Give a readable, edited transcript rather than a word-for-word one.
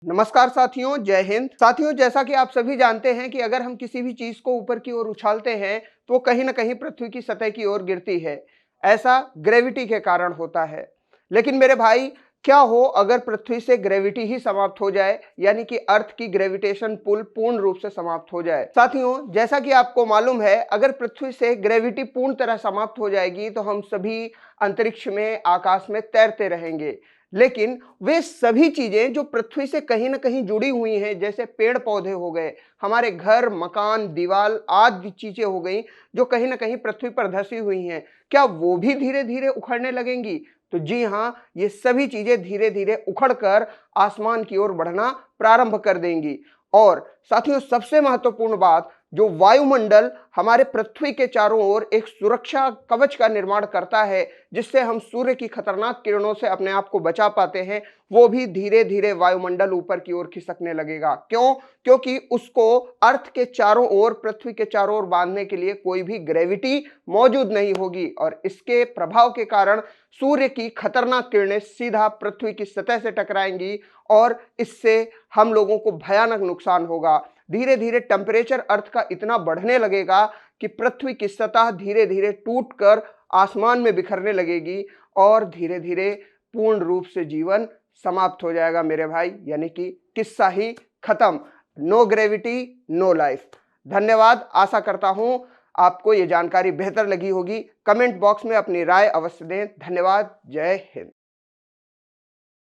नमस्कार साथियों, जय हिंद। साथियों, जैसा कि आप सभी जानते हैं कि अगर हम किसी भी चीज को ऊपर की ओर उछालते हैं तो कहीं ना कहीं पृथ्वी की सतह की ओर गिरती है। ऐसा ग्रेविटी के कारण होता है। लेकिन मेरे भाई, क्या हो अगर पृथ्वी से ग्रेविटी ही समाप्त हो जाए, यानी कि अर्थ की ग्रेविटेशन पुल पूर्ण रूप से समाप्त हो जाए। साथियों, जैसा कि आपको मालूम है, अगर पृथ्वी से ग्रेविटी पूर्ण तरह समाप्त हो जाएगी तो हम सभी अंतरिक्ष में, आकाश में तैरते रहेंगे। लेकिन वे सभी चीजें जो पृथ्वी से कहीं ना कहीं जुड़ी हुई हैं, जैसे पेड़ पौधे हो गए, हमारे घर, मकान, दीवार आदि चीजें हो गई, जो कहीं ना कहीं पृथ्वी पर धसी हुई हैं, क्या वो भी धीरे धीरे उखड़ने लगेंगी? तो जी हाँ, ये सभी चीजें धीरे धीरे उखड़कर आसमान की ओर बढ़ना प्रारंभ कर देंगी। और साथियों, सबसे महत्वपूर्ण बात, जो वायुमंडल हमारे पृथ्वी के चारों ओर एक सुरक्षा कवच का निर्माण करता है, जिससे हम सूर्य की खतरनाक किरणों से अपने आप को बचा पाते हैं, वो भी धीरे धीरे वायुमंडल ऊपर की ओर खिसकने लगेगा। क्यों? क्योंकि उसको अर्थ के चारों ओर, पृथ्वी के चारों ओर बांधने के लिए कोई भी ग्रेविटी मौजूद नहीं होगी, और इसके प्रभाव के कारण सूर्य की खतरनाक किरणें सीधा पृथ्वी की सतह से टकराएंगी और इससे हम लोगों को भयानक नुकसान होगा। धीरे धीरे टेम्परेचर अर्थ का इतना बढ़ने लगेगा कि पृथ्वी की सतह धीरे धीरे टूटकर आसमान में बिखरने लगेगी और धीरे धीरे पूर्ण रूप से जीवन समाप्त हो जाएगा मेरे भाई, यानी कि किस्सा ही खत्म। No gravity, no life. धन्यवाद। आशा करता हूं आपको यह जानकारी बेहतर लगी होगी। कमेंट बॉक्स में अपनी राय अवश्य दें। धन्यवाद। जय हिंद।